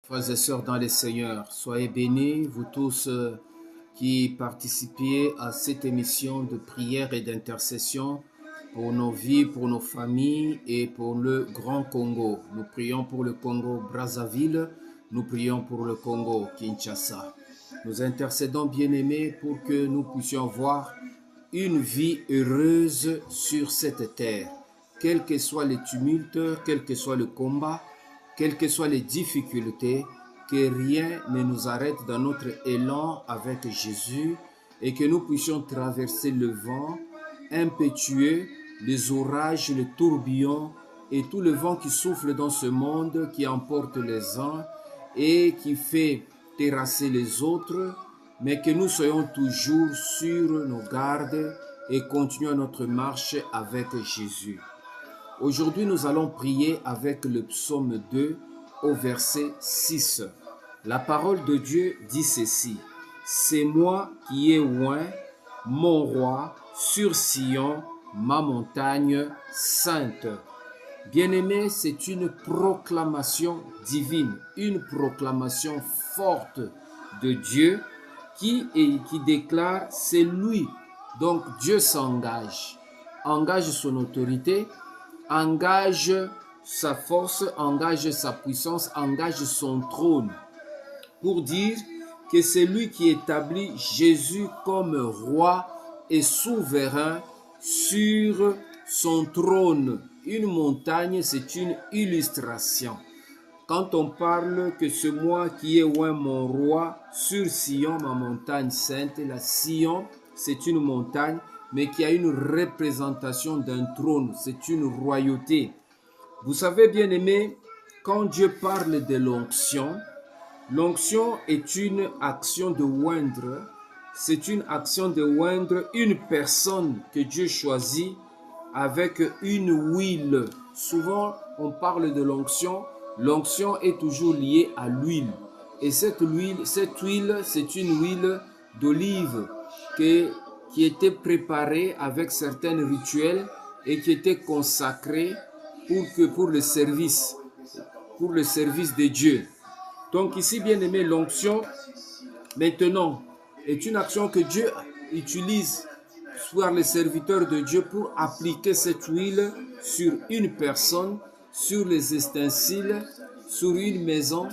Frères et sœurs dans les Seigneurs, soyez bénis, vous tous qui participez à cette émission de prière et d'intercession pour nos vies, pour nos familles et pour le Grand Congo. Nous prions pour le Congo Brazzaville, nous prions pour le Congo Kinshasa. Nous intercédons, bien-aimés, pour que nous puissions voir une vie heureuse sur cette terre. Quels que soient les tumultes, quel que soit le combat, quelles que soient les difficultés, que rien ne nous arrête dans notre élan avec Jésus et que nous puissions traverser le vent impétueux, les orages, les tourbillons et tout le vent qui souffle dans ce monde, qui emporte les uns et qui fait terrasser les autres, mais que nous soyons toujours sur nos gardes et continuons notre marche avec Jésus. Aujourd'hui, nous allons prier avec le psaume 2 au verset 6. La parole de Dieu dit ceci: « C'est moi qui ai oint mon roi sur Sion, ma montagne sainte. » Bien-aimés, c'est une proclamation divine, une proclamation forte de Dieu qui déclare « c'est lui ». Donc Dieu s'engage, engage son autorité, engage sa force, engage sa puissance, engage son trône pour dire que c'est lui qui établit Jésus comme roi et souverain sur son trône. Une montagne, c'est une illustration. Quand on parle que c'est moi qui ai oint mon roi sur Sion, ma montagne sainte, la Sion, c'est une montagne, mais qui a une représentation d'un trône, c'est une royauté. Vous savez, bien aimé, quand Dieu parle de l'onction, l'onction est une action de oindre, c'est une action de oindre une personne que Dieu choisit avec une huile. Souvent, on parle de l'onction, l'onction est toujours liée à l'huile. Et cette huile, c'est une huile d'olive qui était préparée avec certains rituels et qui était consacrée pour le service de Dieu. Donc ici, bien aimé, l'onction, maintenant, est une action que Dieu utilise sur les serviteurs de Dieu pour appliquer cette huile sur une personne, sur les ustensiles, sur une maison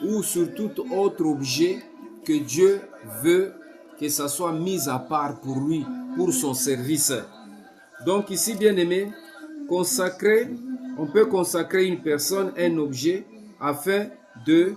ou sur tout autre objet que Dieu veut que ça soit mis à part pour lui, pour son service. Donc ici, bien aimé, on peut consacrer une personne, un objet, afin de